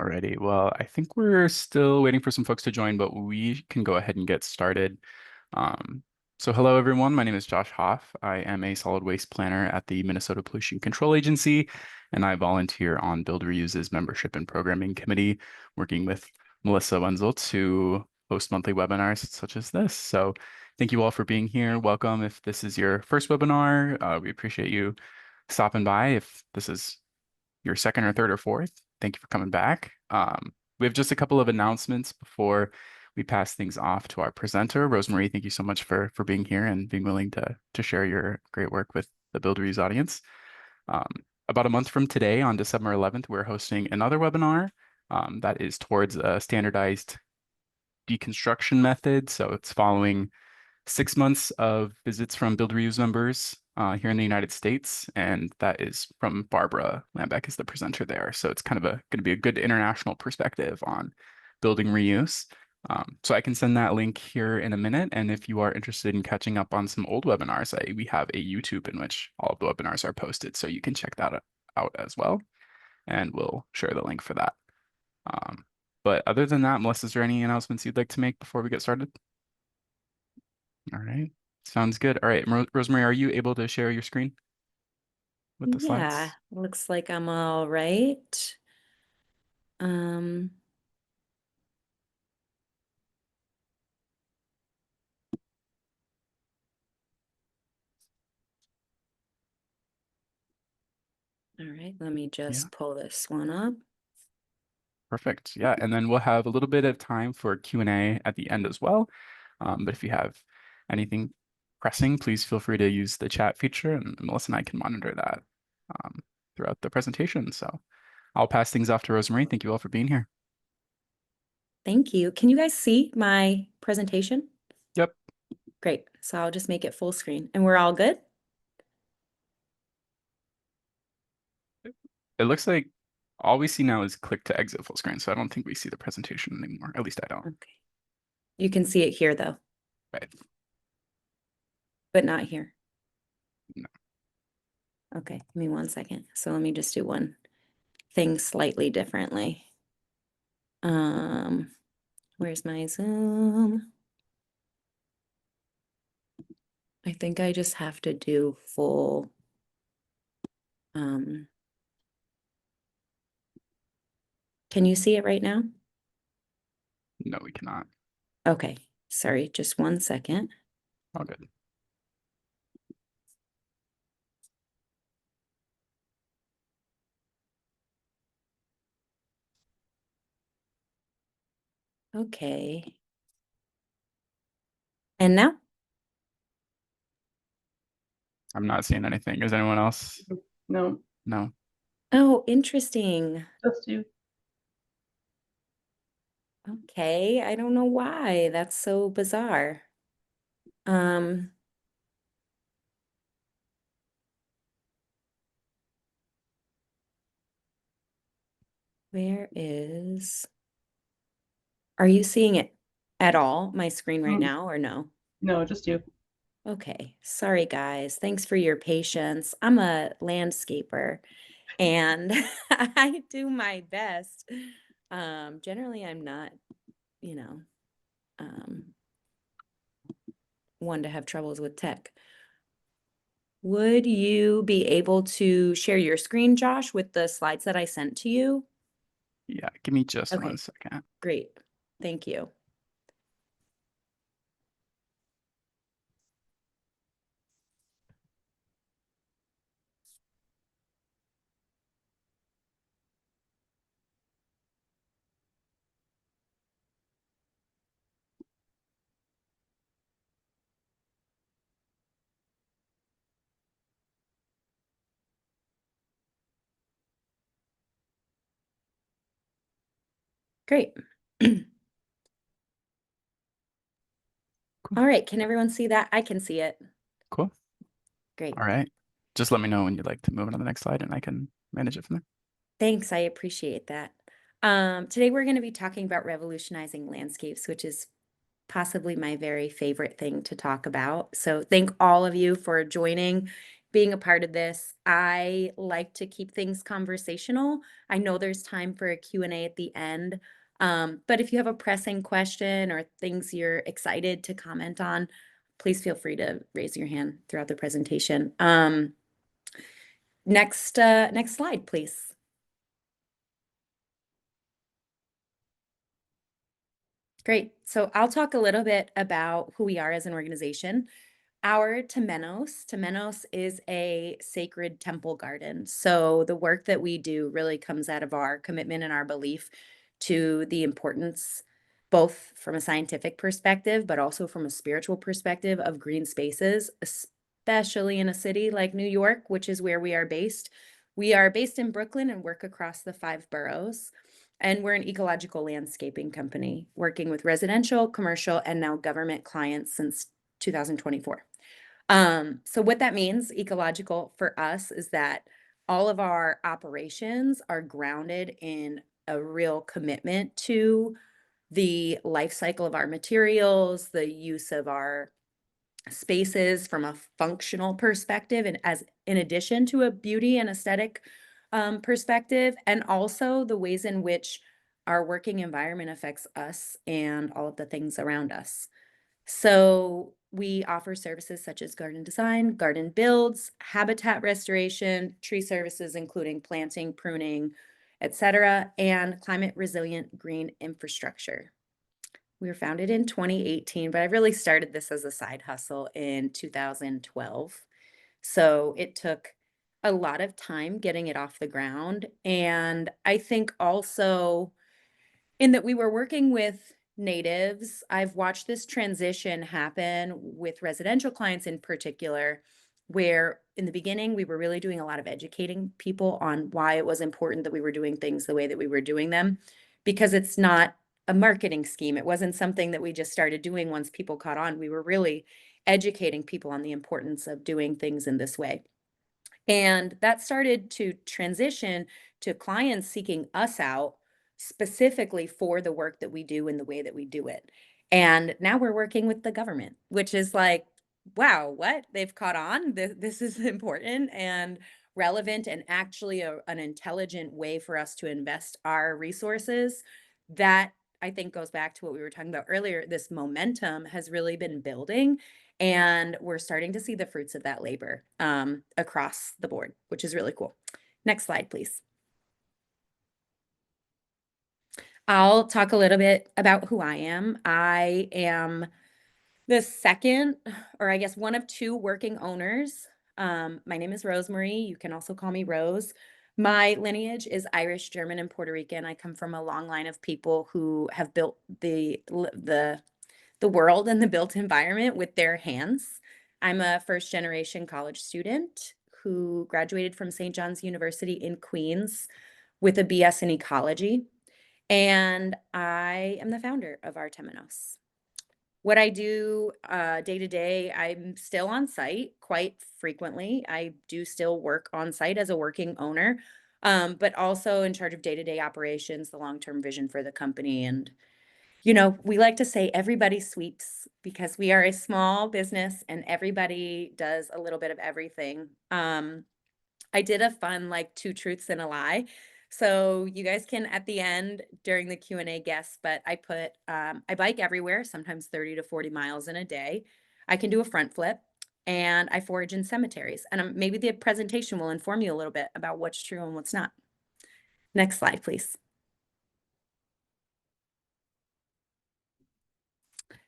Alrighty. Well, I think we're still waiting for some folks to join, but we can go ahead and get started. Um, so hello, everyone. My name is Josh Hoff. I am a solid waste planner at the Minnesota Pollution Control Agency, and I volunteer on Build Reuse's membership and programming committee, working with Melissa Wenzel to host monthly webinars such as this. So thank you all for being here. Welcome. If this is your first webinar, we appreciate you stopping by. If this is your second or third or fourth, thank you for coming back. We have just a couple of announcements before we pass things off to our presenter. Rosemarie, thank you so much for being here and being willing to share your great work with the Build Reuse audience. Um, about a month from today, on December 11th, we're hosting another webinar that is towards a standardized deconstruction method. So it's following 6 months of visits from Build Reuse members here in the United States, and that is from Barbara Lambeck is the presenter there. So it's kind of going to be a good international perspective on building reuse. So I can send that link here in a minute, and if you are interested in catching up on some old webinars, we have a YouTube in which all of the webinars are posted, so you can check that out as well, and we'll share the link for that. But other than that, Melissa, is there any announcements you'd like to make before we get started? All right. Sounds good. All right. Rosemarie, are you able to share your screen with the Yeah, slides? looks like I'm all right. All right, let me Yeah, just pull this one up. perfect. Yeah, and then we'll have a little bit of time for Q&A at the end as well. But if you have anything pressing, please feel free to use the chat feature, and Melissa and I can monitor that throughout the presentation. So I'll pass things off to Rosemarie. Thank you all for being here. Thank you. Can you guys see my presentation? Yep. Great. So I'll just make it full screen and we're all good? It looks like all we see now is click to exit full screen, so I don't think we see the presentation anymore. At least I don't. Okay. You can see it here though, Right. but not here. No. Okay, give me 1 second. So let me just do one thing slightly differently. Where's my Zoom? I think I just have to do full, can you see it right now? No, we cannot. Okay, sorry, just 1 second. All good. Okay. And now? I'm not seeing anything. Is anyone else? No, No. Oh, interesting. just you. Okay, I don't know why. That's so bizarre. Um, where is, are you seeing it at all, my screen right now, or no? No, just you. Okay, sorry guys. Thanks for your patience. I'm a landscaper and I do my best. Generally I'm not, you know, um, one to have troubles with tech. Would you be able to share your screen, Josh, with the slides that I sent to you? Yeah, give me just Okay. 1 second. Great. Thank you. Great. Cool. All right. Can everyone see that? I can see it. Cool. Great. All right. Just let me know when you'd like to move on to the next slide and I can manage it from there. Thanks. I appreciate that. Today we're going to be talking about revolutionizing landscapes, which is possibly my very favorite thing to talk about. So thank all of you for joining being a part of this. I like to keep things conversational. I know there's time for a Q&A at the end, but if you have a pressing question or things you're excited to comment on, please feel free to raise your hand throughout the presentation. Next slide, please. Great. So I'll talk a little bit about who we are as an organization. Our Temenos is a sacred temple garden. So the work that we do really comes out of our commitment and our belief to the importance, both from a scientific perspective, but also from a spiritual perspective of green spaces, especially in a city like New York, which is where we are based. We are based in Brooklyn and work across the 5 boroughs. And we're an ecological landscaping company working with residential, commercial, and now government clients since 2024. So what that means, ecological for us, is that all of our operations are grounded in a real commitment to the life cycle of our materials, the use of our spaces from a functional perspective, and as in addition to a beauty and aesthetic perspective, and also the ways in which our working environment affects us and all of the things around us. So we offer services such as garden design, garden builds, habitat restoration, tree services, including planting, pruning, etc., and climate resilient green infrastructure. We were founded in 2018, but I really started this as a side hustle in 2012. So it took a lot of time getting it off the ground. And I think also in that we were working with natives, I've watched this transition happen with residential clients in particular, where in the beginning we were really doing a lot of educating people on why it was important that we were doing things the way that we were doing them, because it's not a marketing scheme. It wasn't something that we just started doing once people caught on. We were really educating people on the importance of doing things in this way. And that started to transition to clients seeking us out specifically for the work that we do and the way that we do it. And now we're working with the government, which is like, wow, what? They've caught on. This is important and relevant and actually an intelligent way for us to invest our resources. That I think goes back to what we were talking about earlier. This momentum has really been building and we're starting to see the fruits of that labor across the board, which is really cool. Next slide, please. I'll talk a little bit about who I am. I am the second, or I guess one of 2 working owners. My name is Rosemarie. You can also call me Rose. My lineage is Irish, German, and Puerto Rican. I come from a long line of people who have built the world and the built environment with their hands. I'm a first generation college student who graduated from St. John's University in Queens with a BS in ecology. And I am the founder of Our Temenos. What I do day to day, I'm still on site quite frequently. I do still work on site as a working owner, but also in charge of day to day operations, the long term vision for the company, and we like to say everybody sweeps because we are a small business and everybody does a little bit of everything. I did a fun like 2 truths and a lie. So you guys can at the end during the Q&A guess, but I put I bike everywhere, sometimes 30 to 40 miles in a day. I can do a front flip and I forage in cemeteries. And maybe the presentation will inform you a little bit about what's true and what's not. Next slide, please.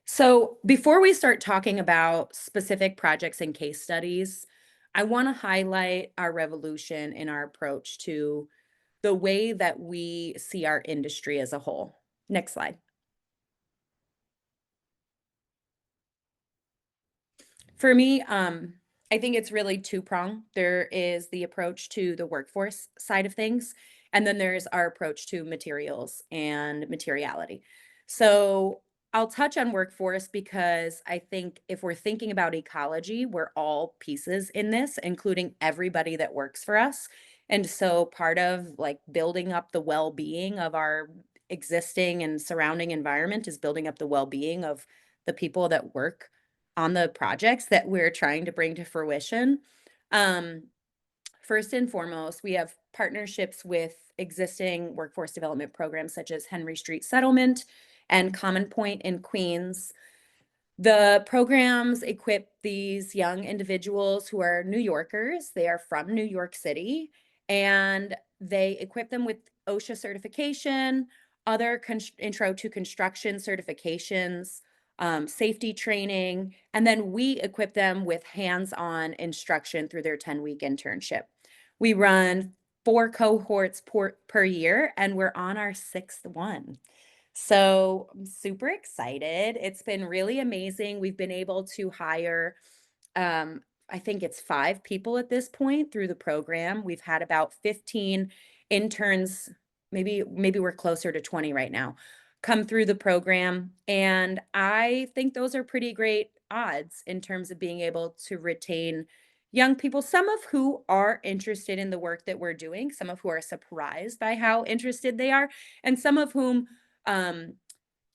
So before we start talking about specific projects and case studies, I want to highlight our revolution in our approach to the way that we see our industry as a whole. Next slide. For me, I think it's really two-pronged. There is the approach to the workforce side of things, and then there's our approach to materials and materiality. So I'll touch on workforce because I think if we're thinking about ecology, we're all pieces in this, including everybody that works for us. And so part of like building up the well-being of our existing and surrounding environment is building up the well-being of the people that work on the projects that we're trying to bring to fruition. Um, First and foremost, we have partnerships with existing workforce development programs such as Henry Street Settlement and Common Point in Queens. The programs equip these young individuals who are New Yorkers. They are from New York City, and they equip them with OSHA certification, other intro to construction certifications, safety training, and then we equip them with hands-on instruction through their 10-week internship. We run 4 cohorts per year, and we're on our 6th one. So I'm super excited. It's been really amazing. We've been able to hire, um, I think it's 5 people at this point through the program. We've had about 15 interns, maybe we're closer to 20 right now, come through the program. And I think those are pretty great odds in terms of being able to retain young people, some of who are interested in the work that we're doing, some of who are surprised by how interested they are, and some of whom um,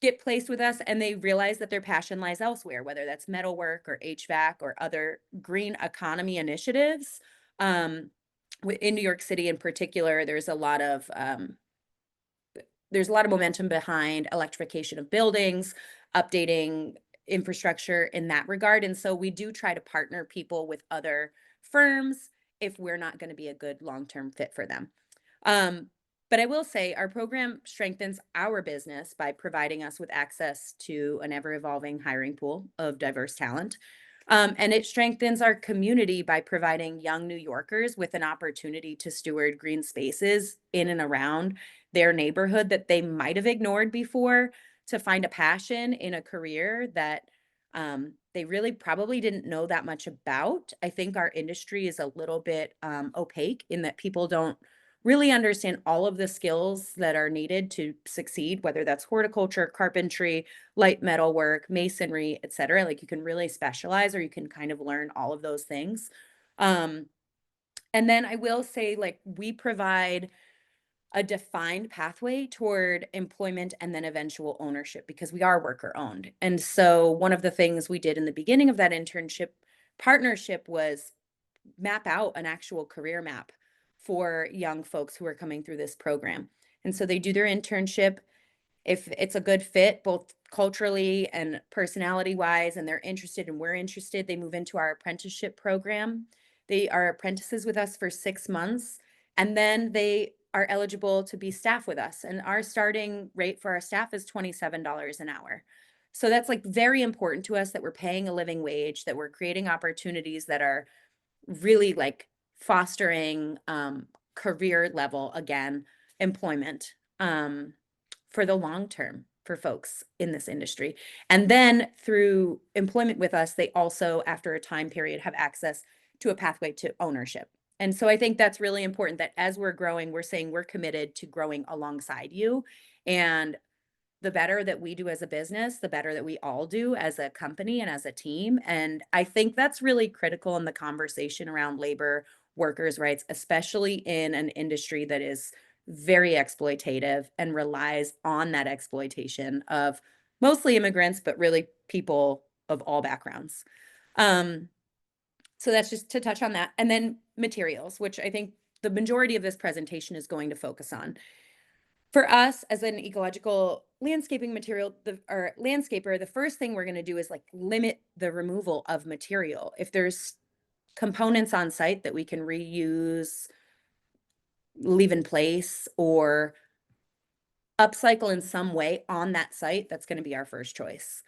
get placed with us and they realize that their passion lies elsewhere, whether that's metalwork or HVAC or other green economy initiatives. Um, in New York City in particular, there's a lot of momentum behind electrification of buildings, updating infrastructure in that regard. And so we do try to partner people with other firms if we're not going to be a good long-term fit for them. Um, but I will say our program strengthens our business by providing us with access to an ever evolving hiring pool of diverse talent. And it strengthens our community by providing young New Yorkers with an opportunity to steward green spaces in and around their neighborhood that they might have ignored before, to find a passion in a career that they really probably didn't know that much about. I think our industry is a little bit opaque in that people don't really understand all of the skills that are needed to succeed, whether that's horticulture, carpentry, light metal work, masonry, et cetera. Like you can really specialize or you can kind of learn all of those things. Um, and then I will say, like, we provide a defined pathway toward employment and then eventual ownership because we are worker owned. And so one of the things we did in the beginning of that internship partnership was map out an actual career map for young folks who are coming through this program. And so they do their internship. If it's a good fit, both culturally and personality wise, and they're interested and we're interested, they move into our apprenticeship program. They are apprentices with us for 6 months, and then they are eligible to be staff with us. And our starting rate for our staff is $27 an hour. So that's like very important to us that we're paying a living wage, that we're creating opportunities that are really like fostering career level again employment for the long term for folks in this industry. And then through employment with us, they also, after a time period, have access to a pathway to ownership. And so I think that's really important that as we're growing, we're saying we're committed to growing alongside you. And the better that we do as a business, the better that we all do as a company and as a team. And I think that's really critical in the conversation around labor workers' rights, especially in an industry that is very exploitative and relies on that exploitation of mostly immigrants, but really people of all backgrounds. Um, so that's just to touch on that. And then materials, which I think the majority of this presentation is going to focus on. For us as an ecological landscaping material, or landscaper, the first thing we're going to do is like limit the removal of material. If there's components on site that we can reuse, leave in place, or upcycle in some way on that site, that's going to be our first choice.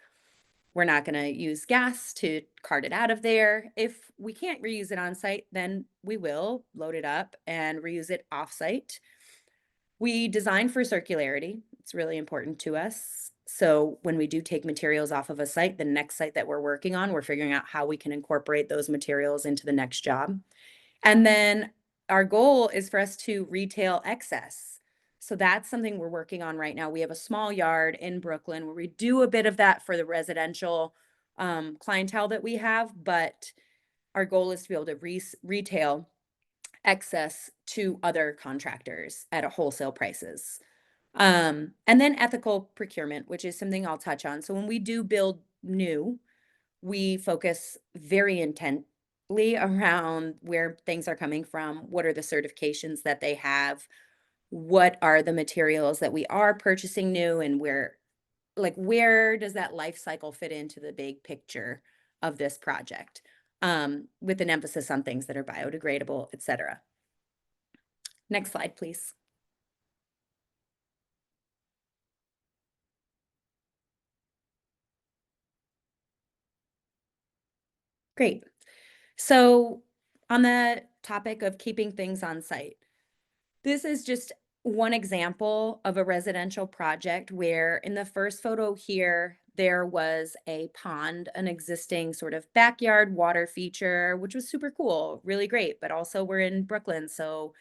We're not going to use gas to cart it out of there. If we can't reuse it on site, then we will load it up and reuse it off site. We design for circularity. It's really important to us. So when we do take materials off of a site, the next site that we're working on, we're figuring out how we can incorporate those materials into the next job. And then our goal is for us to retail excess. So that's something we're working on right now. We have a small yard in Brooklyn where we do a bit of that for the residential clientele that we have, but our goal is to be able to retail excess to other contractors at a wholesale prices. And then ethical procurement, which is something I'll touch on. So when we do build new, we focus very around where things are coming from, what are the certifications that they have, what are the materials that we are purchasing new, and where does that life cycle fit into the big picture of this project, with an emphasis on things that are biodegradable, etc. Next slide, please. Great. So, on the topic of keeping things on site, this is just one example of a residential project where in the first photo here, there was a pond, an existing sort of backyard water feature, which was super cool, really great. But also, we're in Brooklyn, so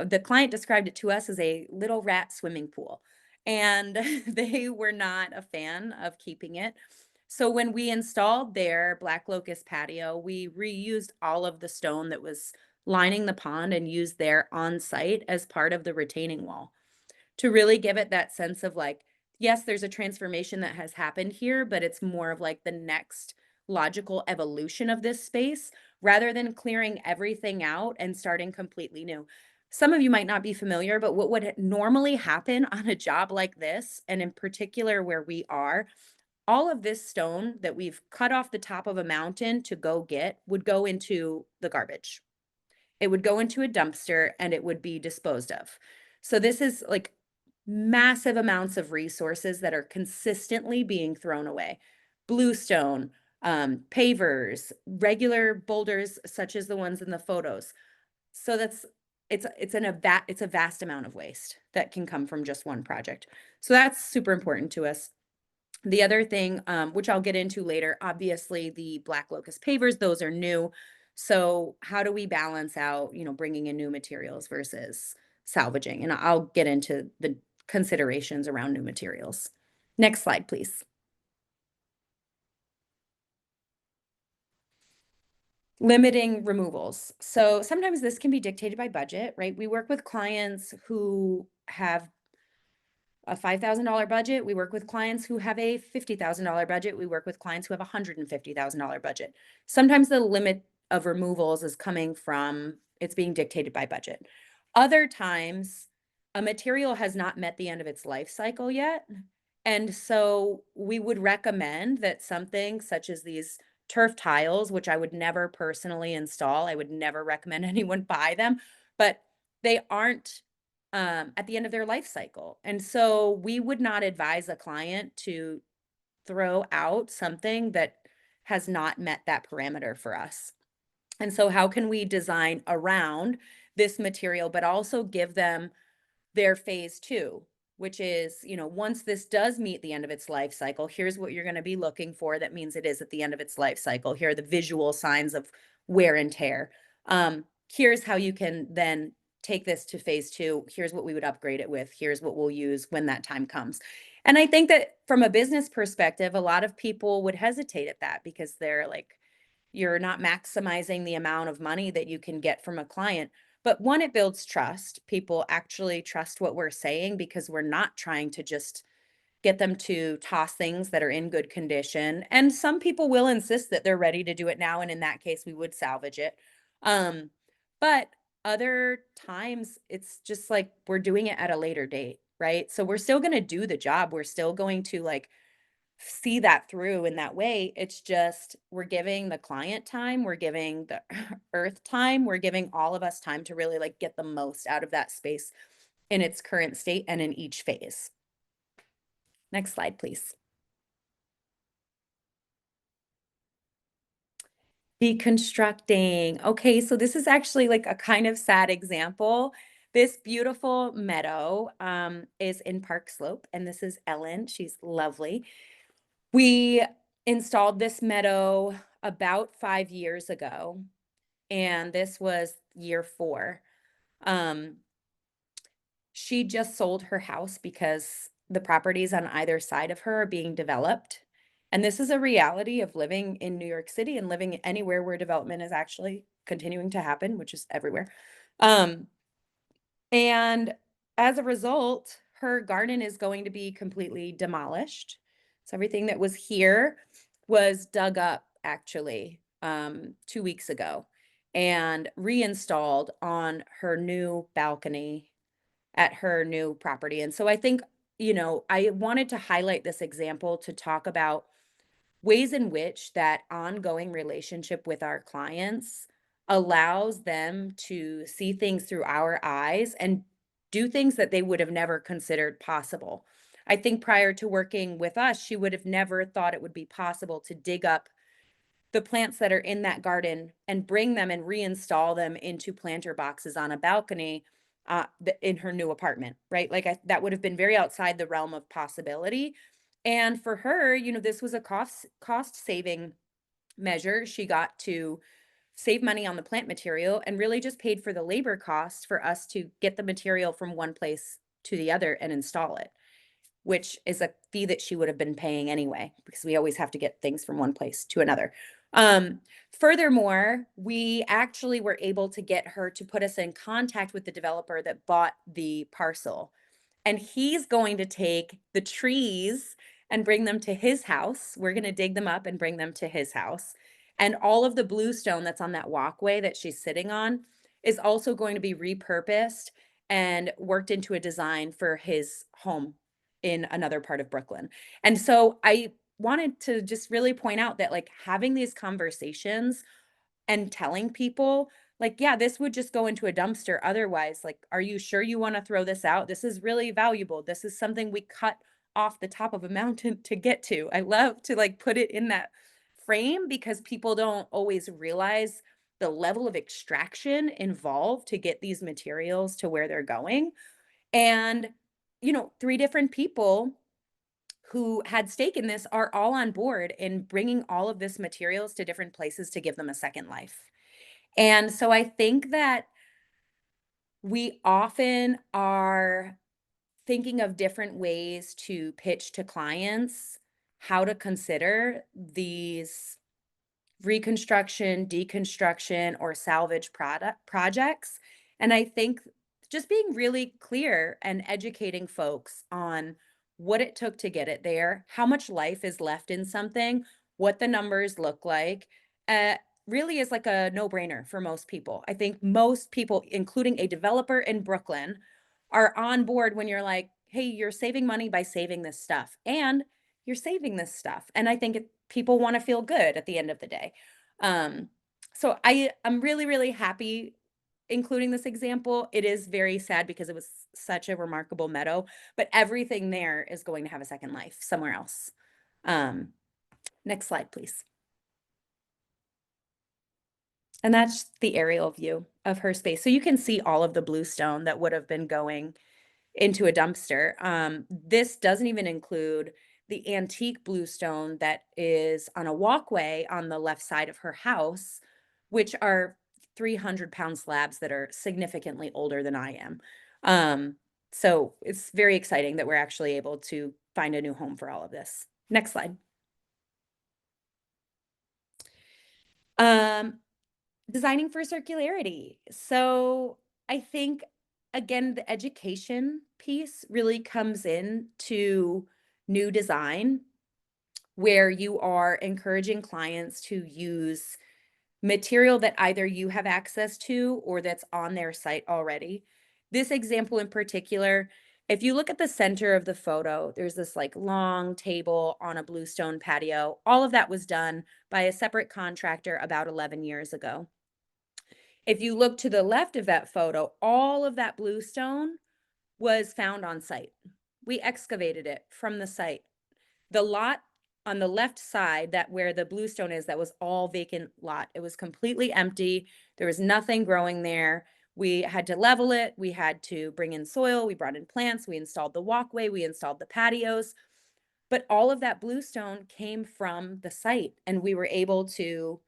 the client described it to us as a little rat swimming pool. And they were not a fan of keeping it. So when we installed their black locust patio, we reused all of the stone that was lining the pond and used there on site as part of the retaining wall to really give it that sense of like, yes, there's a transformation that has happened here, but it's more of like the next logical evolution of this space rather than clearing everything out and starting completely new. Some of you might not be familiar, but what would normally happen on a job like this, and in particular where we are, all of this stone that we've cut off the top of a mountain to go get would go into the garbage. It would go into a dumpster and it would be disposed of. So this is like massive amounts of resources that are consistently being thrown away. Bluestone, pavers, regular boulders such as the ones in the photos. So it's a vast amount of waste that can come from just one project. So that's super important to us. The other thing, which I'll get into later, obviously the black locust pavers, those are new. So how do we balance out, bringing in new materials versus salvaging? And I'll get into the considerations around new materials. Next slide, please. Limiting removals. So sometimes this can be dictated by budget, right? We work with clients who have a $5,000 budget. We work with clients who have a $50,000 budget. We work with clients who have a $150,000 budget. Sometimes the limit of removals is coming from it's being dictated by budget. Other times, a material has not met the end of its life cycle yet. And so we would recommend that something such as these turf tiles, which I would never personally install, I would never recommend anyone buy them, but they aren't at the end of their life cycle. And so we would not advise a client to throw out something that has not met that parameter for us. And so, how can we design around this material, but also give them their phase two, which is, once this does meet the end of its life cycle, here's what you're going to be looking for. That means it is at the end of its life cycle. Here are the visual signs of wear and tear. Here's how you can then take this to phase two. Here's what we would upgrade it with. Here's what we'll use when that time comes. And I think that from a business perspective, a lot of people would hesitate at that because they're like, you're not maximizing the amount of money that you can get from a client. But one, it builds trust. People actually trust what we're saying because we're not trying to just get them to toss things that are in good condition. And some people will insist that they're ready to do it now. And in that case, we would salvage it. Um, but other times, it's just like we're doing it at a later date, right? So we're still going to do the job. We're still going to like see that through in that way. It's just we're giving the client time, we're giving the earth time, we're giving all of us time to really like get the most out of that space in its current state and in each phase. Next slide, please. Deconstructing. Okay, so this is actually like a kind of sad example. This beautiful meadow is in Park Slope, and this is Ellen. She's lovely. We installed this meadow about 5 years ago, and this was year four. Um, she just sold her house because the properties on either side of her are being developed. And this is a reality of living in New York City and living anywhere where development is actually continuing to happen, which is everywhere. Um, and as a result, her garden is going to be completely demolished. So everything that was here was dug up, actually. 2 weeks ago and reinstalled on her new balcony at her new property. And so I think, I wanted to highlight this example to talk about ways in which that ongoing relationship with our clients allows them to see things through our eyes and do things that they would have never considered possible. I think prior to working with us, she would have never thought it would be possible to dig up the plants that are in that garden and bring them and reinstall them into planter boxes on a balcony in her new apartment, right? Like that would have been very outside the realm of possibility. And for her, this was a cost saving measure. She got to save money on the plant material and really just paid for the labor costs for us to get the material from one place to the other and install it, which is a fee that she would have been paying anyway, because we always have to get things from one place to another. Um, Furthermore, we actually were able to get her to put us in contact with the developer that bought the parcel. And he's going to take the trees and bring them to his house. We're going to dig them up and bring them to his house. And all of the bluestone that's on that walkway that she's sitting on is also going to be repurposed and worked into a design for his home in another part of Brooklyn. And so I wanted to just really point out that, like, having these conversations and telling people, like, yeah, this would just go into a dumpster otherwise. Like, are you sure you want to throw this out? This is really valuable. This is something we cut off the top of a mountain to get to. I love to like put it in that frame because people don't always realize the level of extraction involved to get these materials to where they're going. And, three different people who had stake in this are all on board in bringing all of this materials to different places to give them a second life. And so I think that we often are thinking of different ways to pitch to clients how to consider these reconstruction, deconstruction, or salvage product projects. And I think just being really clear and educating folks on what it took to get it there, how much life is left in something, what the numbers look like, uh, really is like a no-brainer for most people. I think most people, including a developer in Brooklyn, are on board when you're like, hey, you're saving money by saving this stuff. And you're saving this stuff. And I think people want to feel good at the end of the day. Um, so I'm really, really happy including this example. It is very sad because it was such a remarkable meadow, but everything there is going to have a second life somewhere else. Um, Next slide, please. And that's the aerial view of her space. So you can see all of the bluestone that would have been going into a dumpster. This doesn't even include the antique bluestone that is on a walkway on the left side of her house, which are 300-pound slabs that are significantly older than I am. So it's very exciting that we're actually able to find a new home for all of this. Next slide. Um, Designing for circularity. So I think, again, the education piece really comes in to new design, where you are encouraging clients to use material that either you have access to or that's on their site already. This example in particular, if you look at the center of the photo, there's this like long table on a bluestone patio. All of that was done by a separate contractor about 11 years ago. If you look to the left of that photo, all of that bluestone was found on site. We excavated it from the site. The lot on the left side, that where the bluestone is, that was all vacant lot. It was completely empty. There was nothing growing there. We had to level it. We had to bring in soil. We brought in plants. We installed the walkway. We installed the patios. But all of that bluestone came from the site, and we were able to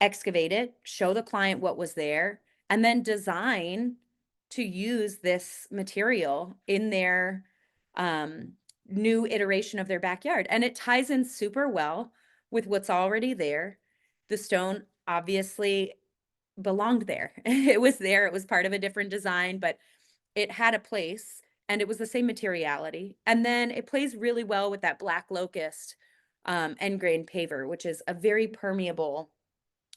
excavate it, show the client what was there, and then design to use this material in their um, new iteration of their backyard. And it ties in super well with what's already there. The stone obviously belonged there. It was there, it was part of a different design, but it had a place and it was the same materiality. And then it plays really well with that black locust end grain paver, which is a very permeable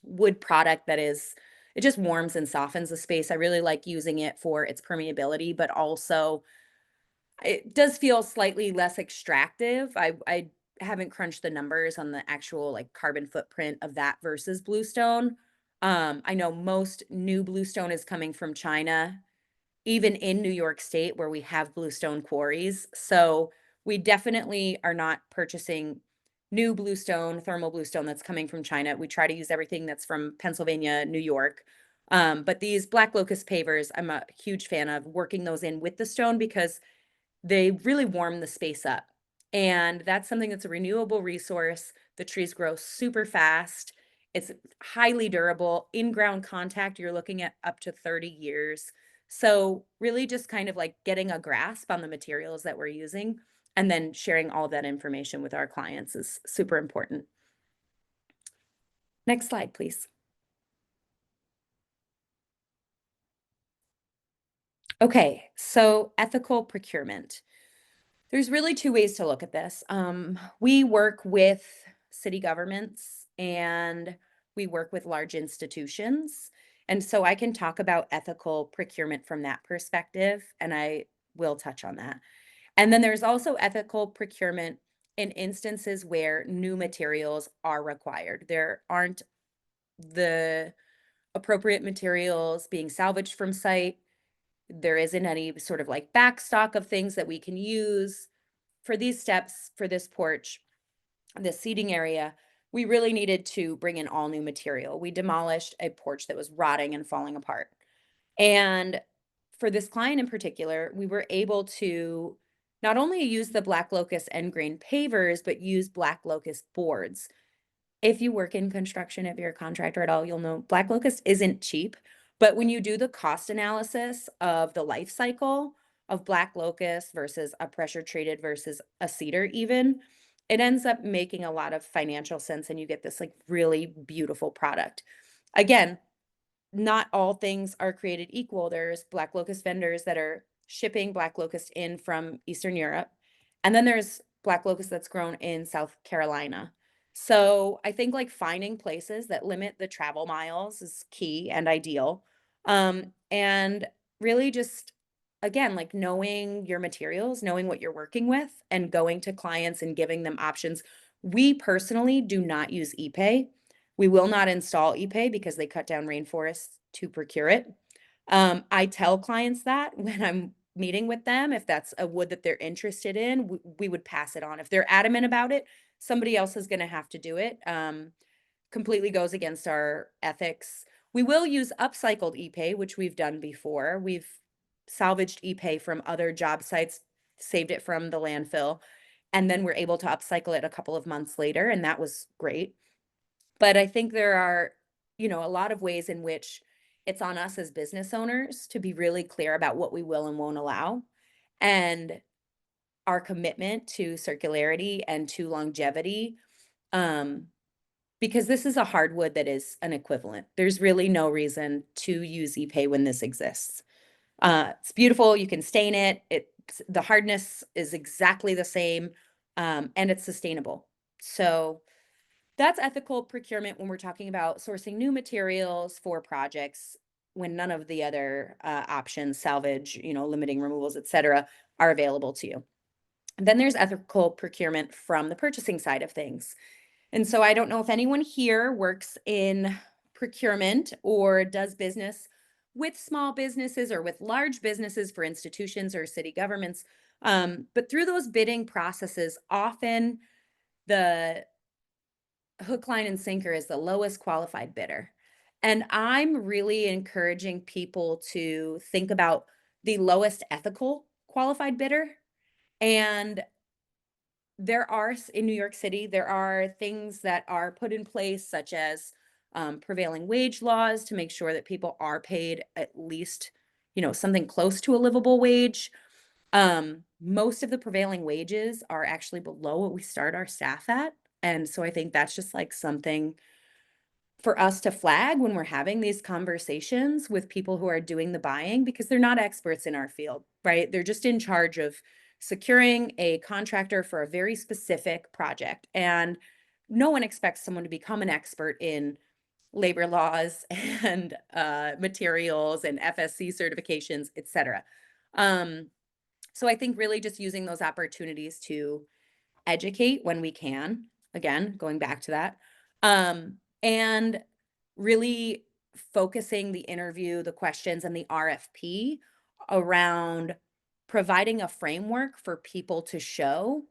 wood product it just warms and softens the space. I really like using it for its permeability, but also it does feel slightly less extractive. I haven't crunched the numbers on the actual, like, carbon footprint of that versus bluestone. I know most new bluestone is coming from China, even in New York State where we have bluestone quarries. So we definitely are not purchasing new bluestone, thermal bluestone that's coming from China. We try to use everything that's from Pennsylvania, New York. But these black locust pavers, I'm a huge fan of working those in with the stone because they really warm the space up. And that's something that's a renewable resource. The trees grow super fast. It's highly durable. In-ground contact, you're looking at up to 30 years. So really just kind of like getting a grasp on the materials that we're using and then sharing all that information with our clients is super important. Next slide, please. Okay, so ethical procurement. There's really two ways to look at this. We work with city governments and we work with large institutions. And so I can talk about ethical procurement from that perspective, and I will touch on that. And then there's also ethical procurement in instances where new materials are required. There aren't the appropriate materials being salvaged from site. There isn't any sort of like backstock of things that we can use for these steps for this porch, this seating area. We really needed to bring in all new material. We demolished a porch that was rotting and falling apart. And for this client in particular, we were able to not only use the black locust end grain pavers, but use black locust boards. If you work in construction, if you're a contractor at all, you'll know black locust isn't cheap. But when you do the cost analysis of the life cycle of black locust versus a pressure treated versus a cedar, even, it ends up making a lot of financial sense and you get this like really beautiful product. Again, not all things are created equal. There's black locust vendors that are shipping black locust in from Eastern Europe. And then there's black locust that's grown in South Carolina. So I think like finding places that limit the travel miles is key and ideal. And really just again, like knowing your materials, knowing what you're working with, and going to clients and giving them options. We personally do not use ePay. We will not install ePay because they cut down rainforests to procure it. I tell clients that when I'm meeting with them, if that's a wood that they're interested in, we would pass it on. If they're adamant about it, somebody else is going to have to do it. Completely goes against our ethics. We will use upcycled ePay, which we've done before. We've salvaged ePay from other job sites, saved it from the landfill, and then we're able to upcycle it a couple of months later, and that was great. But I think there are, a lot of ways in which it's on us as business owners to be really clear about what we will and won't allow. And our commitment to circularity and to longevity. Um, because this is a hardwood that is an equivalent. There's really no reason to use ePay when this exists. It's beautiful. You can stain it. The hardness is exactly the same, and it's sustainable. So that's ethical procurement when we're talking about sourcing new materials for projects when none of the other options, salvage, limiting removals, et cetera, are available to you. Then there's ethical procurement from the purchasing side of things. And so I don't know if anyone here works in procurement or does business with small businesses or with large businesses for institutions or city governments. But through those bidding processes, often the hook, line, and sinker is the lowest qualified bidder. And I'm really encouraging people to think about the lowest ethical qualified bidder. And in New York City, there are things that are put in place, such as prevailing wage laws to make sure that people are paid at least, something close to a livable wage. Most of the prevailing wages are actually below what we start our staff at. And so I think that's just like something for us to flag when we're having these conversations with people who are doing the buying because they're not experts in our field, right? They're just in charge of securing a contractor for a very specific project. And no one expects someone to become an expert in labor laws and materials and FSC certifications, etc. Um, so I think really just using those opportunities to educate when we can, again, going back to that, and really focusing the interview, the questions, and the RFP around providing a framework for people to show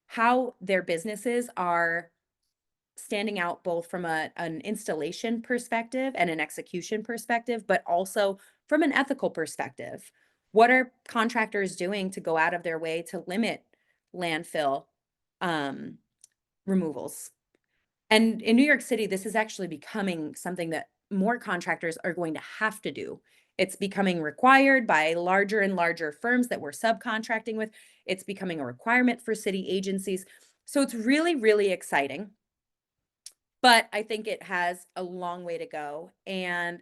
how their businesses are standing out both from an installation perspective and an execution perspective, but also from an ethical perspective. What are contractors doing to go out of their way to limit landfill um, removals? And in New York City, this is actually becoming something that more contractors are going to have to do. It's becoming required by larger and larger firms that we're subcontracting with. It's becoming a requirement for city agencies. So it's really, really exciting. But I think it has a long way to go. And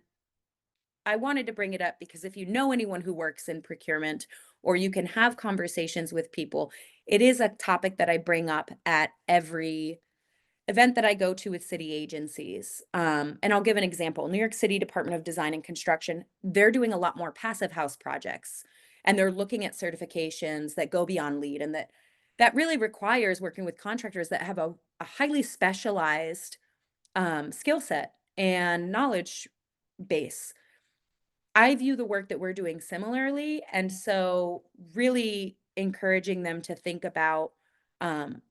I wanted to bring it up because if you know anyone who works in procurement or you can have conversations with people, it is a topic that I bring up at every event that I go to with city agencies. And I'll give an example. New York City Department of Design and Construction, they're doing a lot more passive house projects and they're looking at certifications that go beyond LEED and that really requires working with contractors that have a highly specialized skill set and knowledge base. I view the work that we're doing similarly, and so really encouraging them to think about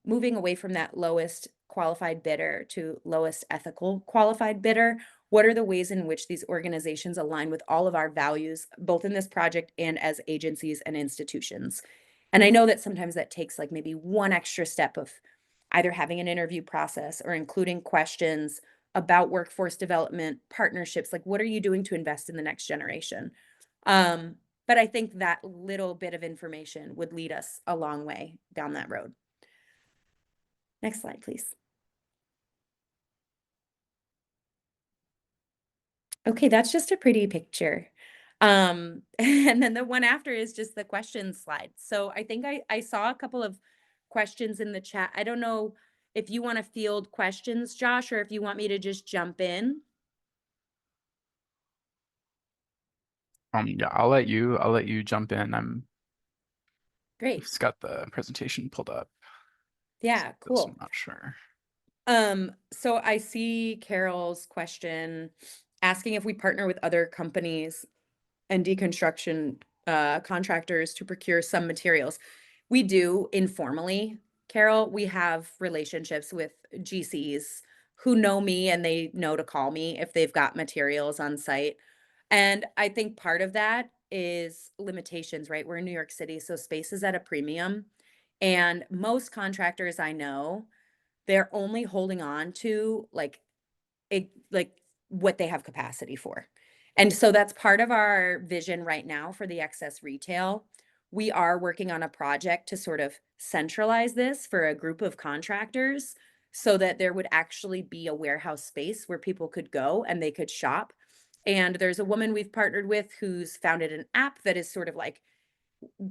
moving away from that lowest qualified bidder to lowest ethical qualified bidder. What are the ways in which these organizations align with all of our values, both in this project and as agencies and institutions? And I know that sometimes that takes like maybe one extra step of either having an interview process or including questions about workforce development, partnerships, like what are you doing to invest in the next generation? Um, but I think that little bit of information would lead us a long way down that road. Next slide, please. Okay, that's just a pretty picture. And then the one after is just the question slide. So I think I saw a couple of questions in the chat. I don't know if you want to field questions, Josh, or if you want me to just jump in. Yeah, I'll let you jump in. I've Great. just got the presentation pulled up. Yeah, This I'm cool. not sure. So I see Carol's question asking if we partner with other companies and deconstruction contractors to procure some materials. We do informally, Carol. We have relationships with GCs who know me and they know to call me if they've got materials on site. And I think part of that is limitations, right? We're in New York City, so space is at a premium. And most contractors I know, they're only holding on to like what they have capacity for. And so that's part of our vision right now for the excess retail. We are working on a project to sort of centralize this for a group of contractors so that there would actually be a warehouse space where people could go and they could shop. And there's a woman we've partnered with who's founded an app that is sort of like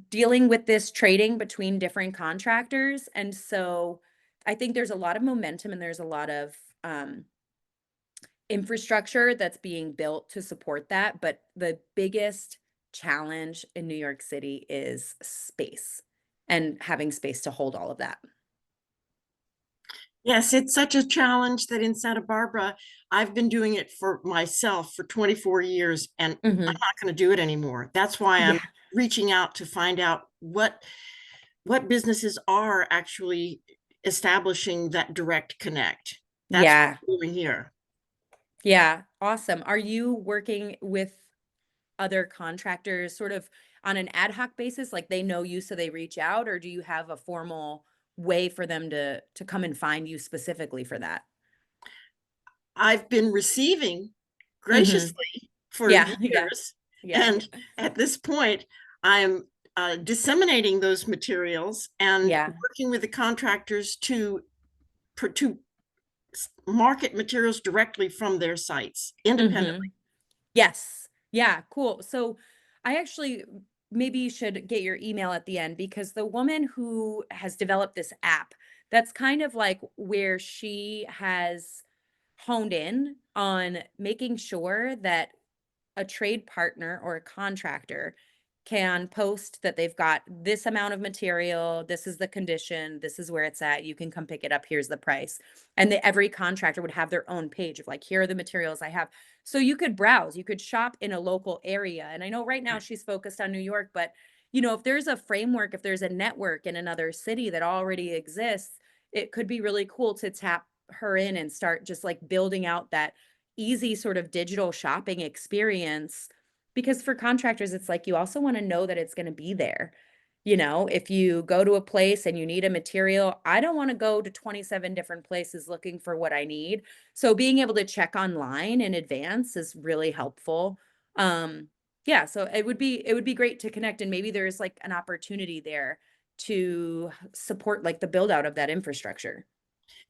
dealing with this trading between different contractors. And so I think there's a lot of momentum and there's a lot of infrastructure that's being built to support that. But the biggest challenge in New York City is space and having space to hold all of that. Yes, it's such a challenge that in Santa Barbara, I've been doing it for myself for 24 years, and I'm Hmm. not going to do it anymore. That's why I'm Yeah. reaching out to find out what businesses are actually establishing that direct connect. That's Yeah. what we're doing here. Yeah. Awesome. Are you working with other contractors sort of on an ad hoc basis, like they know you so they reach out, or do you have a formal way for them to come and find you specifically for that? I've been receiving Hmm. graciously for Yeah, yeah, years, yeah, and at this point, I'm disseminating those materials and yeah. working with the contractors to market materials directly from their sites Hmm. independently. Yes. Yeah, cool. So I actually maybe you should get your email at the end because the woman who has developed this app, that's kind of like where she has honed in on making sure that a trade partner or a contractor can post that they've got this amount of material, this is the condition, this is where it's at, you can come pick it up, here's the price. And every contractor would have their own page of like, here are the materials I have. So you could browse, you could shop in a local area. And I know right now she's focused on New York, but if there's a framework, if there's a network in another city that already exists, it could be really cool to tap her in and start just like building out that easy sort of digital shopping experience. Because for contractors, it's like you also want to know that it's going to be there. If you go to a place and you need a material, I don't want to go to 27 different places looking for what I need. So being able to check online in advance is really helpful. Yeah, so it would be great to connect, and maybe there's like an opportunity there to support like the build out of that infrastructure.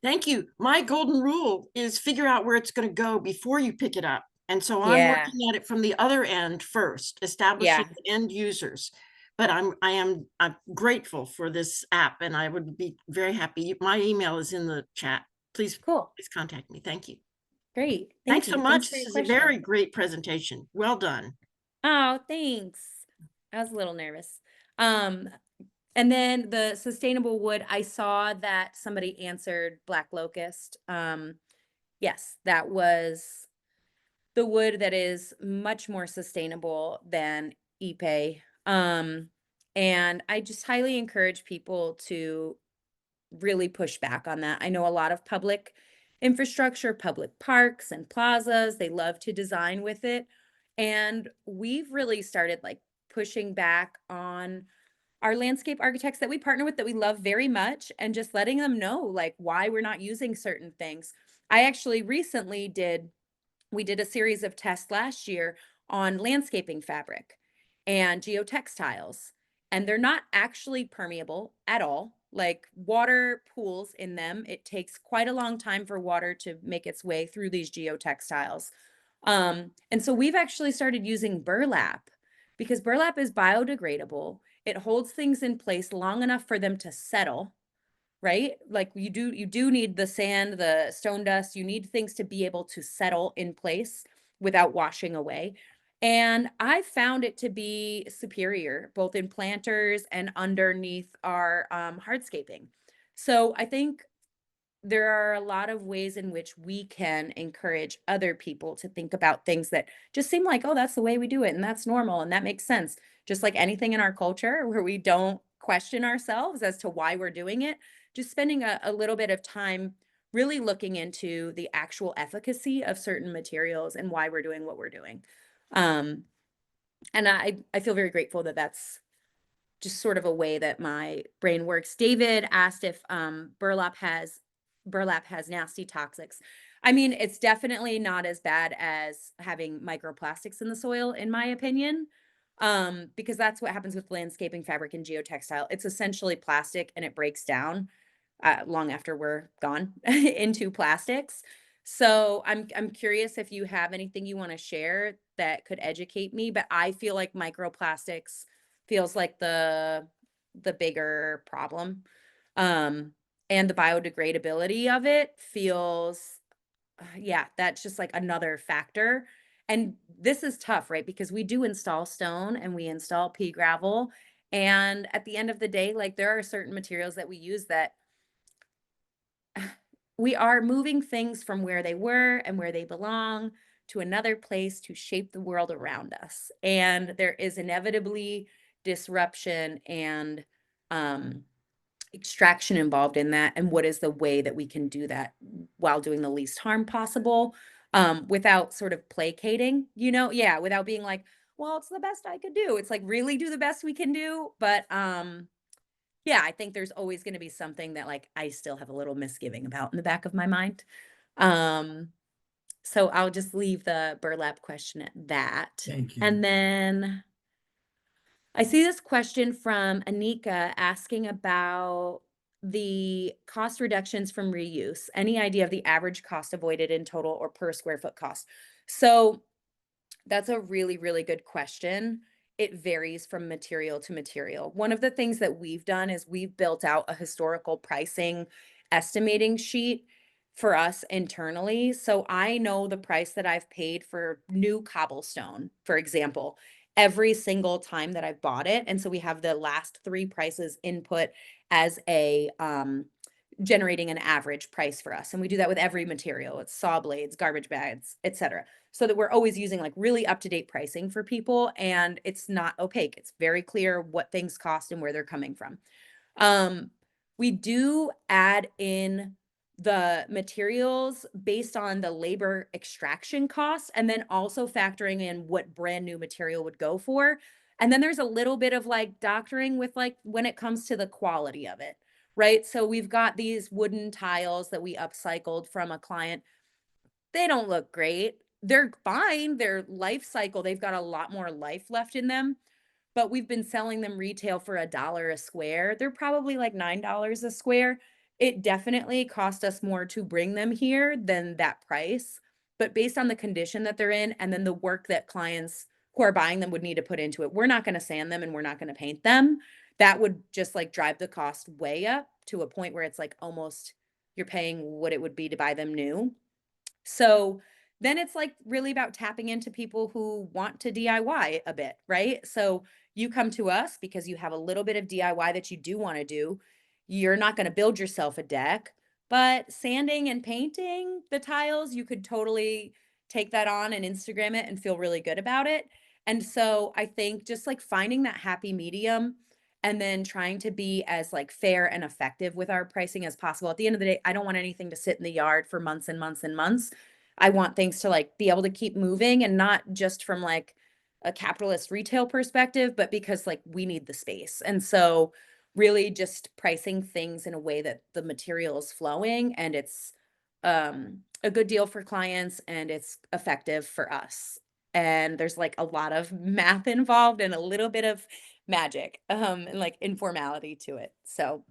Thank you. My golden rule is figure out where it's going to go before you pick it up. And so I'm Yeah. working at it from the other end first, establishing Yeah. the end users. But I'm grateful for this app, and I would be very happy. My email is in the chat. Please, Cool. please contact me. Thank you. Great. Thanks Thank so you. Thanks much. for This your is a very question. great presentation. Well done. Oh, thanks. I was a little nervous. Um, and then the sustainable wood, I saw that somebody answered black locust. Yes, that was the wood that is much more sustainable than Ipe. And I just highly encourage people to really push back on that. I know a lot of public infrastructure, public parks and plazas, they love to design with it. And we've really started like pushing back on our landscape architects that we partner with that we love very much and just letting them know like why we're not using certain things. I actually recently we did a series of tests last year on landscaping fabric and geotextiles, and they're not actually permeable at all. Like water pools in them, it takes quite a long time for water to make its way through these geotextiles. And so we've actually started using burlap because burlap is biodegradable. It holds things in place long enough for them to settle, right? Like you do need the sand, the stone dust, you need things to be able to settle in place without washing away. And I found it to be superior both in planters and underneath our hardscaping. So I think there are a lot of ways in which we can encourage other people to think about things that just seem like, oh, that's the way we do it and that's normal and that makes sense. Just like anything in our culture where we don't question ourselves as to why we're doing it, just spending a little bit of time really looking into the actual efficacy of certain materials and why we're doing what we're doing. Um, and I feel very grateful that that's just sort of a way that my brain works. David asked if burlap has nasty toxics. I mean, it's definitely not as bad as having microplastics in the soil, in my opinion. Because that's what happens with landscaping fabric and geotextile. It's essentially plastic and it breaks down long after we're gone into plastics. So I'm curious if you have anything you want to share that could educate me, but I feel like microplastics feels like the bigger problem. Um, and the biodegradability of it feels yeah, that's just like another factor. And this is tough, right? Because we do install stone and we install pea gravel. And at the end of the day, like there are certain materials that we use that we are moving things from where they were and where they belong to another place to shape the world around us. And there is inevitably disruption and um, extraction involved in that. And what is the way that we can do that while doing the least harm possible without sort of placating, Yeah, without being like, well, it's the best I could do. It's like really do the best we can do. But yeah, I think there's always gonna be something that, like, I still have a little misgiving about in the back of my mind. Um, so I'll just leave the burlap question at that. Thank you. And then I see this question from Anika asking about the cost reductions from reuse. Any idea of the average cost avoided in total or per square foot cost? So that's a really, really good question. It varies from material to material. One of the things that we've done is we've built out a historical pricing estimating sheet for us internally. So I know the price that I've paid for new cobblestone, for example, every single time that I've bought it. And so we have the last three prices input as a generating an average price for us. And we do that with every material. It's saw blades, garbage bags, etc. So that we're always using like really up-to-date pricing for people, and it's not opaque. It's very clear what things cost and where they're coming from. Um, we do add in the materials based on the labor extraction costs, and then also factoring in what brand new material would go for. And then there's a little bit of like doctoring with like when it comes to the quality of it, right? So we've got these wooden tiles that we upcycled from a client. They don't look great. They're fine. Their life cycle, they've got a lot more life left in them, but we've been selling them retail for $1 a square. They're probably like $9 a square. It definitely cost us more to bring them here than that price. But based on the condition that they're in and then the work that clients who are buying them would need to put into it, we're not going to sand them and we're not going to paint them. That would just like drive the cost way up to a point where it's like almost you're paying what it would be to buy them new. So then it's like really about tapping into people who want to DIY a bit, right? So you come to us because you have a little bit of DIY that you do want to do. You're not going to build yourself a deck, but sanding and painting the tiles, you could totally take that on and Instagram it and feel really good about it. And so I think just like finding that happy medium and then trying to be as like fair and effective with our pricing as possible. At the end of the day, I don't want anything to sit in the yard for months and months and months. I want things to like be able to keep moving, and not just from like a capitalist retail perspective, but because like we need the space. And so really just pricing things in a way that the material is flowing and it's a good deal for clients and it's effective for us. And there's like a lot of math involved and a little bit of magic and like informality to it. So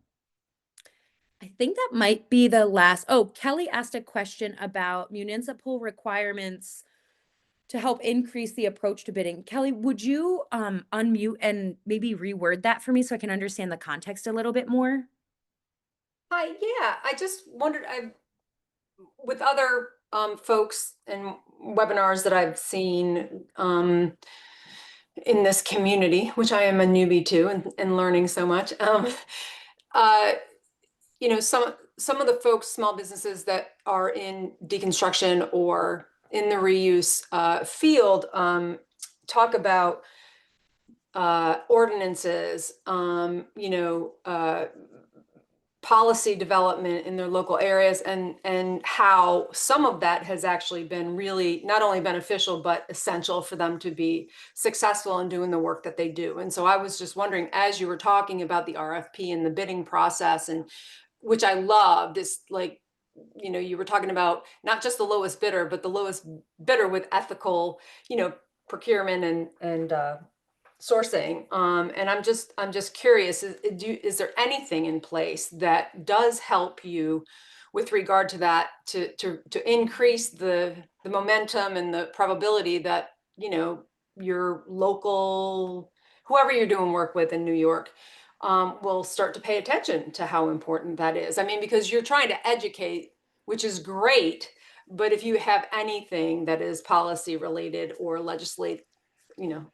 I think that might be the last. Oh, Kelly asked a question about municipal requirements to help increase the approach to bidding. Kelly, would you unmute and maybe reword that for me so I can understand the context a little bit more? Hi, yeah, I just wondered, with other folks and webinars that I've seen in this community, which I am a newbie to and learning so much, uh, some of the folks, small businesses that are in deconstruction or in the reuse field talk about ordinances, policy development in their local areas, and how some of that has actually been really not only beneficial but essential for them to be successful in doing the work that they do. And so I was just wondering, as you were talking about the RFP and the bidding process, and which I loved, is like, you were talking about not just the lowest bidder, but the lowest bidder with ethical, procurement and sourcing. And I'm just curious, is there anything in place that does help you with regard to that, to increase the momentum and the probability that, your local, whoever you're doing work with in New York, will start to pay attention to how important that is? I mean, because you're trying to educate, which is great, but if you have anything that is policy related or legislate, you know,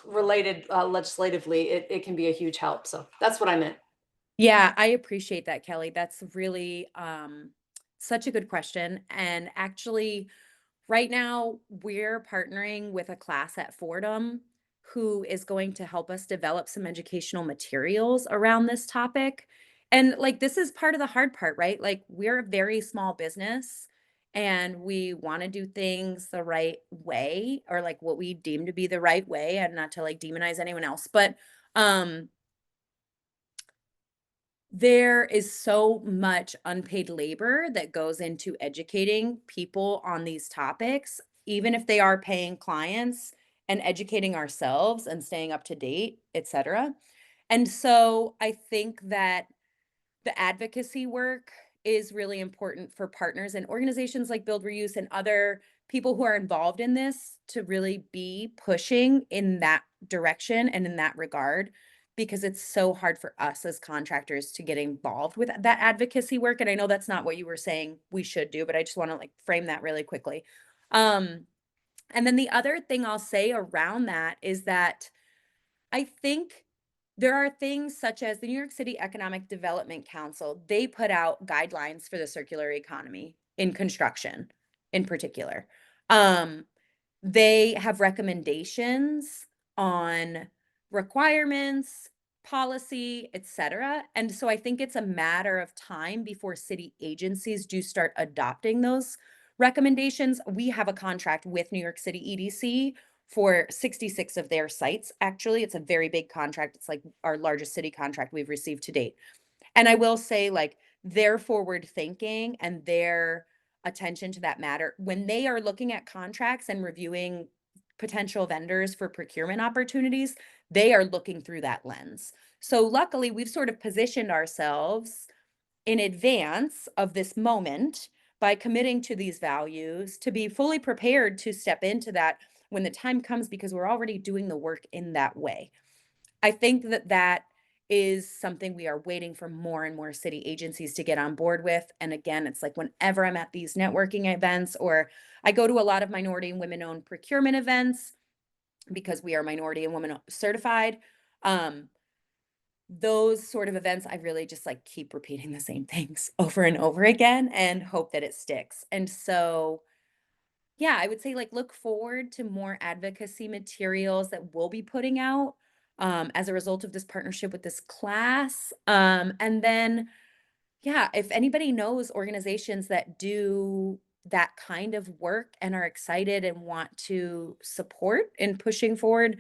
related legislatively, it can be a huge help. So that's what I meant. Yeah, I appreciate that, Kelly. That's really such a good question. And actually, right now, we're partnering with a class at Fordham who is going to help us develop some educational materials around this topic. And like, this is part of the hard part, right? Like, we're a very small business and we want to do things the right way, or like what we deem to be the right way, and not to like demonize anyone else. But um there is so much unpaid labor that goes into educating people on these topics, even if they are paying clients, and educating ourselves and staying up to date, etc. And so I think that the advocacy work is really important for partners and organizations like Build Reuse and other people who are involved in this to really be pushing in that direction and in that regard. because it's so hard for us as contractors to get involved with that advocacy work. And I know that's not what you were saying we should do, but I just want to like frame that really quickly. Um, and then the other thing I'll say around that is that I think there are things such as the New York City Economic Development Council. They put out guidelines for the circular economy in construction in particular. Um, they have recommendations on requirements, policy, etc. And so I think it's a matter of time before city agencies do start adopting those recommendations. We have a contract with New York City EDC for 66 of their sites. Actually, it's a very big contract. It's like our largest city contract we've received to date. And I will say, like, their forward thinking and their attention to that matter, when they are looking at contracts and reviewing potential vendors for procurement opportunities, they are looking through that lens. So luckily, we've sort of positioned ourselves in advance of this moment by committing to these values to be fully prepared to step into that when the time comes because we're already doing the work in that way. I think that that is something we are waiting for more and more city agencies to get on board with. And again, it's like whenever I'm at these networking events or I go to a lot of minority and women owned procurement events because we are minority and women certified. Um, those sort of events, I really just like keep repeating the same things over and over again and hope that it sticks. And so, yeah, I would say like look forward to more advocacy materials that we'll be putting out as a result of this partnership with this class. And then yeah, if anybody knows organizations that do that kind of work and are excited and want to support in pushing forward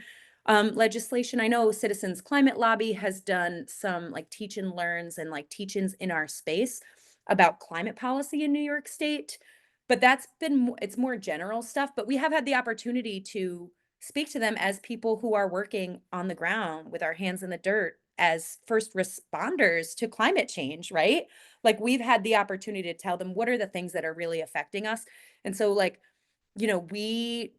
legislation, I know Citizens Climate Lobby has done some like teach and learns and like teach-ins in our space about climate policy in New York State. But that's been, it's more general stuff, but we have had the opportunity to speak to them as people who are working on the ground with our hands in the dirt as first responders to climate change, right? Like we've had the opportunity to tell them what are the things that are really affecting us. And so like, you know, we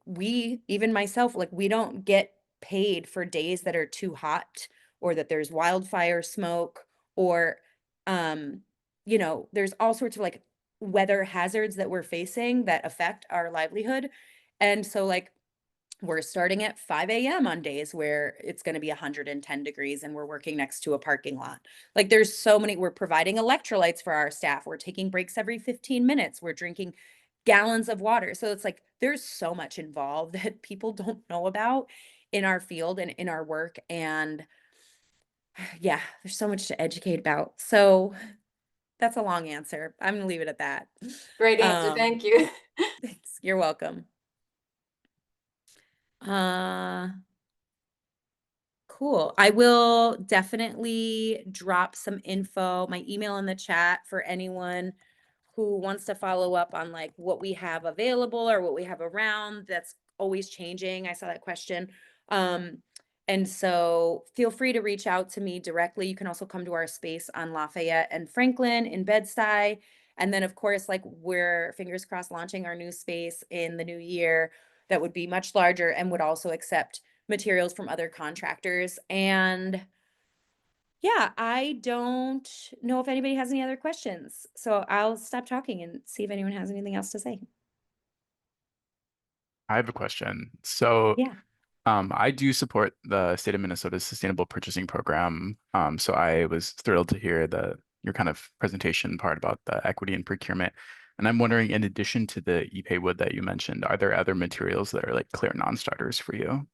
even myself, like we don't get paid for days that are too hot or that there's wildfire smoke or um, you know, there's all sorts of like weather hazards that we're facing that affect our livelihood. And so like we're starting at 5 a.m. on days where it's going to be 110 degrees and we're working next to a parking lot. Like there's so many, we're providing electrolytes for our staff. We're taking breaks every 15 minutes. We're drinking gallons of water. So it's like there's so much involved that people don't know about in our field and in our work. And yeah, there's so much to educate about. So that's a long answer. I'm gonna leave it at that. Great answer. Thank you. Thanks. You're welcome. Uh, cool. I will definitely drop some info, my email in the chat for anyone who wants to follow up on like what we have available or what we have around. That's always changing. I saw that question. Um, and so feel free to reach out to me directly. You can also come to our space on Lafayette and Franklin in Bed-Stuy. And then of course, like we're fingers crossed launching our new space in the new year that would be much larger and would also accept materials from other contractors. And yeah, I don't know if anybody has any other questions. So I'll stop talking and see if anyone has anything else to say. I have a question. So Yeah. I do support the state of Minnesota's sustainable purchasing program. So I was thrilled to hear your kind of presentation part about the equity and procurement. And I'm wondering, in addition to the epay wood that you mentioned, are there other materials that are like clear non-starters for you?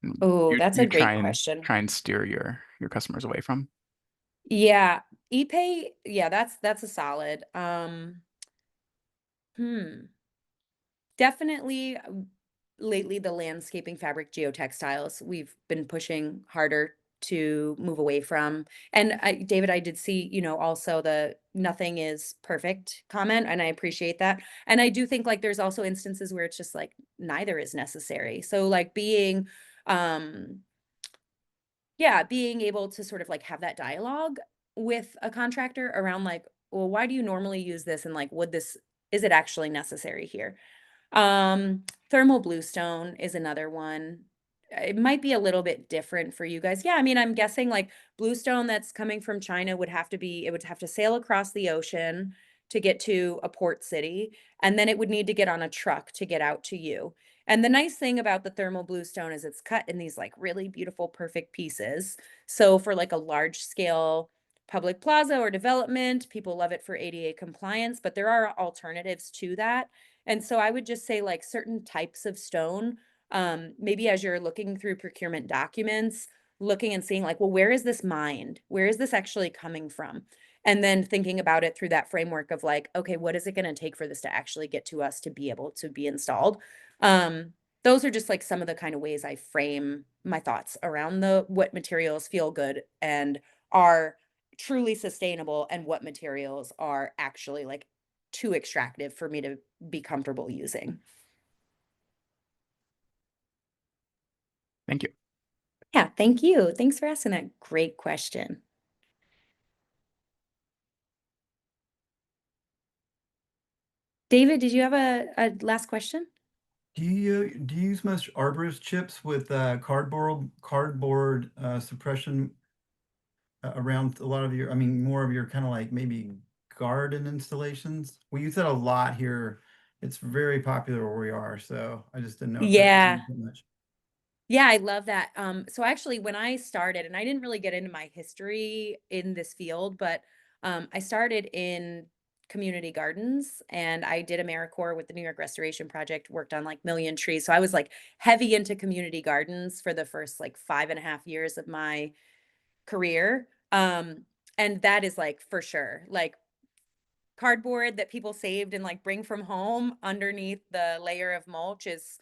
And Oh, you that's a you great question. try and steer your customers away from? Yeah. ePay, yeah, that's a solid. Hmm. Definitely lately the landscaping fabric geotextiles we've been pushing harder to move away from. And David, I did see, you know, also the nothing is perfect comment, and I appreciate that. And I do think like there's also instances where it's just like neither is necessary. So like being um yeah, being able to sort of like have that dialogue with a contractor around like, well, why do you normally use this? And like, would this, is it actually necessary here? Thermal bluestone is another one. it might be a little bit different for you guys. Yeah, I mean, I'm guessing like bluestone that's coming from China would have to be, it would have to sail across the ocean to get to a port city, and then it would need to get on a truck to get out to you. And the nice thing about the thermal bluestone is it's cut in these like really beautiful, perfect pieces. So for like a large scale public plaza or development, people love it for ADA compliance, but there are alternatives to that. And so I would just say like certain types of stone, maybe as you're looking through procurement documents, looking and seeing like, well, where is this mined? Where is this actually coming from? And then thinking about it through that framework of like, okay, what is it going to take for this to actually get to us to be able to be installed? Those are just like some of the kind of ways I frame my thoughts around the what materials feel good and are truly sustainable and what materials are actually like too extractive for me to be comfortable using. Thank you. Yeah, thank you. Thanks for asking that great question. David, did you have a last question? Do you use much arborist chips with cardboard suppression around a lot of your, I mean, more of your kind of like maybe garden installations? We use that a lot here. It's very popular where we are, so I just didn't know if that Yeah. much. Yeah, I love that. So actually when I started, and I didn't really get into my history in this field, but I started in community gardens and I did AmeriCorps with the New York Restoration Project, worked on like million trees. So I was like heavy into community gardens for the first like 5.5 years of my career. And that is like for sure, like cardboard that people saved and like bring from home underneath the layer of mulch is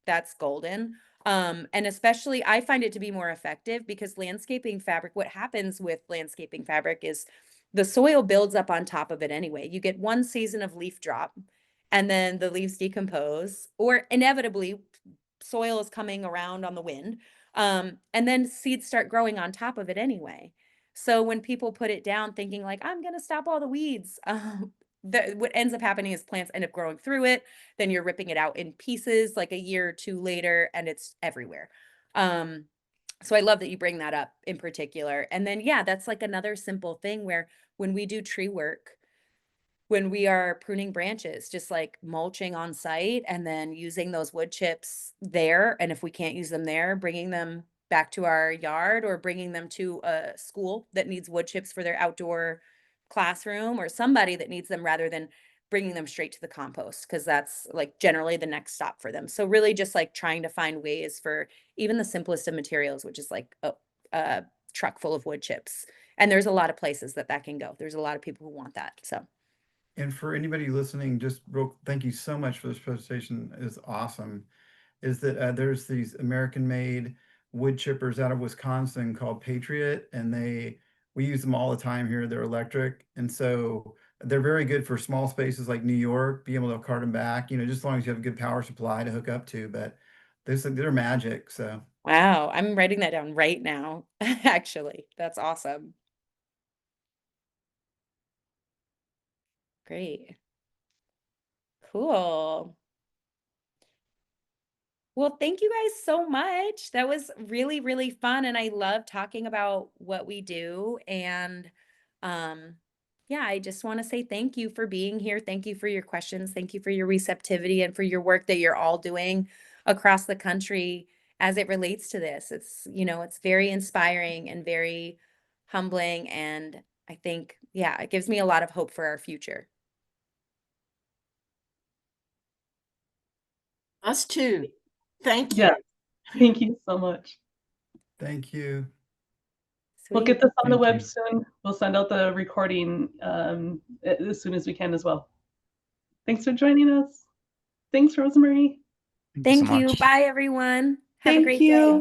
that's golden. And especially I find it to be more effective because landscaping fabric, what happens with landscaping fabric is the soil builds up on top of it anyway. You get one season of leaf drop and then the leaves decompose, or inevitably soil is coming around on the wind. And then seeds start growing on top of it anyway. So when people put it down thinking like, I'm going to stop all the weeds, what ends up happening is plants end up growing through it. Then you're ripping it out in pieces like a year or two later, and it's everywhere. So I love that you bring that up in particular. And then, yeah, that's like another simple thing where when we do tree work, when we are pruning branches, just like mulching on site and then using those wood chips there. And if we can't use them there, bringing them back to our yard or bringing them to a school that needs wood chips for their outdoor classroom or somebody that needs them rather than bringing them straight to the compost because that's like generally the next stop for them. So really just like trying to find ways for even the simplest of materials, which is like a truck full of wood chips. And there's a lot of places that that can go. There's a lot of people who want that. So And for anybody listening, just real, thank you so much for this presentation. It's awesome. Is that there's these American-made wood chippers out of Wisconsin called Patriot, and we use them all the time here. They're electric, and so they're very good for small spaces like New York. Be able to cart them back, just as long as you have a good power supply to hook up to. But they're magic. So wow, I'm writing that down right now. Actually, that's awesome. Great. Cool. Well, thank you guys so much. That was really, really fun. And I love talking about what we do. And um, yeah, I just want to say thank you for being here. Thank you for your questions. Thank you for your receptivity and for your work that you're all doing across the country as it relates to this. It's very inspiring and very humbling. And I think, yeah, it gives me a lot of hope for our future. Us too. Thank you. Yeah, thank you so much. thank you. We'll Sweet. get this on the Thank web you. soon. We'll send out the recording as soon as we can as well. Thanks for joining us. Thanks, Rosemarie. Thank you so Thank you. much. Bye, everyone. Have a Thank great day. you.